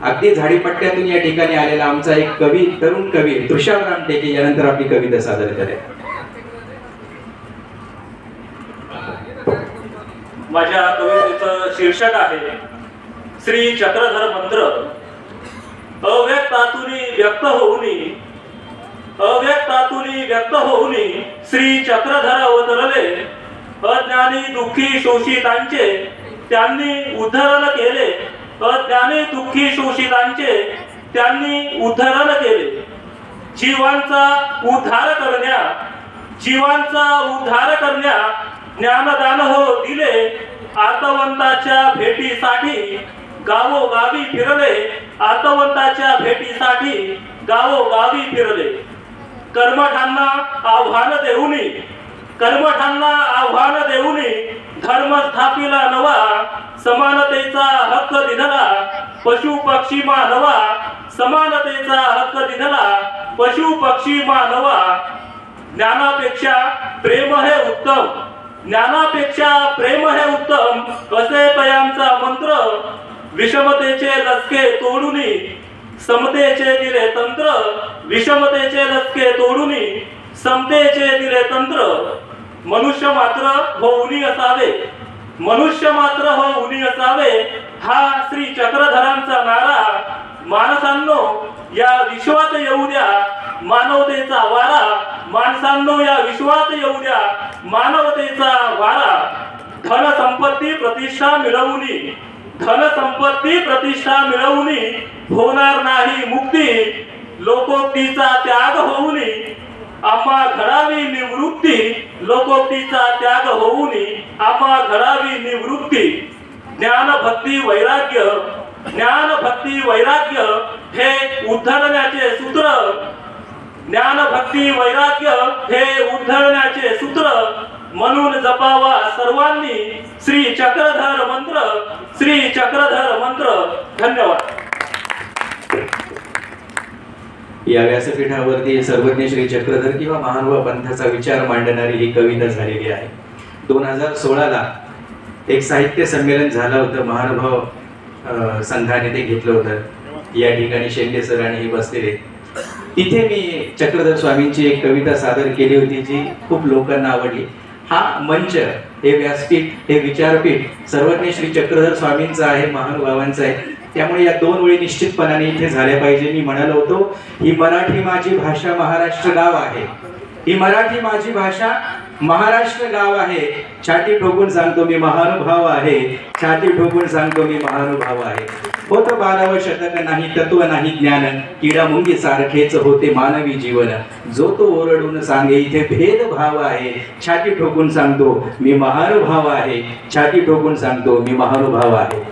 अगदी झाडीपट्ट्यातून या ठिकाणी आलेला आमचा एक कवी, तरुण कवी तुषार रामटेके यानंतर आपली कविता सादर करेल. माझ्या कवितेचं शीर्षक आहे श्री चक्रधर मंत्र. अव्यक्तातुनी व्यक्त होऊनी, अव्यक्तातुनी व्यक्त होऊनी श्री चक्रधर अवतरले. अज्ञानी दुःखी शोषितांचे त्यांनी उद्धरण केले. अज्ञानी दुःखी शोषितांचे त्यांनी उद्धरण केले. जीवांचा उद्धार करण्या, जीवांचा उद्धार करण्या ज्ञानदान हो दिले. आर्तवंताच्या भेटीसाठी गावोगावी फिरले. आर्तवंताच्या भेटीसाठी गावोगावी फिरले. कर्मठांना आव्हान देऊनी, कर्मठांना आव्हान देऊनी धर्म स्थापिला नवा. समानतेचा हक्क दिधला पशु पक्षी मानवा. समानतेचा हक्क दिधला पशु पक्षी मानवा. ज्ञानापेक्षा प्रेम हे उत्तम, ज्ञानापेक्षा प्रेम हे उत्तम असे तयांचा मंत्र. विषमतेचे लचके तोडूनी समतेचे दिले तंत्र. विषमतेचे लचके तोडूनी समतेचे दिले तंत्र. मनुष्य मात्र होऊनी असावे, मनुष्य मात्र होऊनी असावे हा श्री चक्रधरांचा नारा. माणसांनो या विश्वात येऊ द्या मानवतेचा वारा. माणसांनो या विश्वात येऊ द्या मानवतेचा वारा. धन संपत्ती प्रतिष्ठा मिळवूनी, धन संपत्ती प्रतिष्ठा मिळवूनी होणार नाही मुक्ती. लोकोक्तीचा त्याग होऊनी आम्हा घडावी निवृत्ती. लोकोक्तीचा त्याग होऊनी आम्हा घडावी निवृत्ती. ज्ञान भक्ती वैराग्य, ज्ञान भक्ती वैराग्य हे उद्धरण्याचे सूत्र. ज्ञान भक्ती वैराग्य हे उद्धरण्याचे सूत्र. म्हणून जपावा सर्वांनी श्री चक्रधर मंत्र, श्री चक्रधर मंत्र. धन्यवाद. या व्यासपीठावरती सर्वज्ञ श्री चक्रधर किंवा महानुभाव पंथाचा विचार मांडणारी ही कविता झालेली आहे. 2016ला एक साहित्य संमेलन झालं होतं, महानुभाव संघाने ते घेतलं होतं. या ठिकाणी शेंडे सर आणि बसलेले. तिथे मी चक्रधर स्वामींची एक कविता सादर केली होती जी खूप लोकांना आवडली. हा मंच, हे व्यासपीठ, हे विचारपीठ सर्वज्ञ श्री चक्रधर स्वामींचा आहे, महानुभावांचा आहे. त्यामुळे या दोन वेळी निश्चितपणाने इथे झाल्या पाहिजे. मी म्हणालो होतो ही मराठी माझी भाषा महाराष्ट्र गाव आहे, ही मराठी माझी भाषा महाराष्ट्र गाव आहे. छाती ठोकून सांगतो मी महानुभाव आहे, छाती ठोकून सांगतो मी महानुभाव आहे. होतं 12व शतक नाही तत्व नाही ज्ञान, किडा मुंगी सारखेच होते मानवी जीवन. जो तो ओरडून सांगे इथे भेदभाव आहे. छाती ठोकून सांगतो मी महानुभाव आहे, छाती ठोकून सांगतो मी महानुभाव आहे.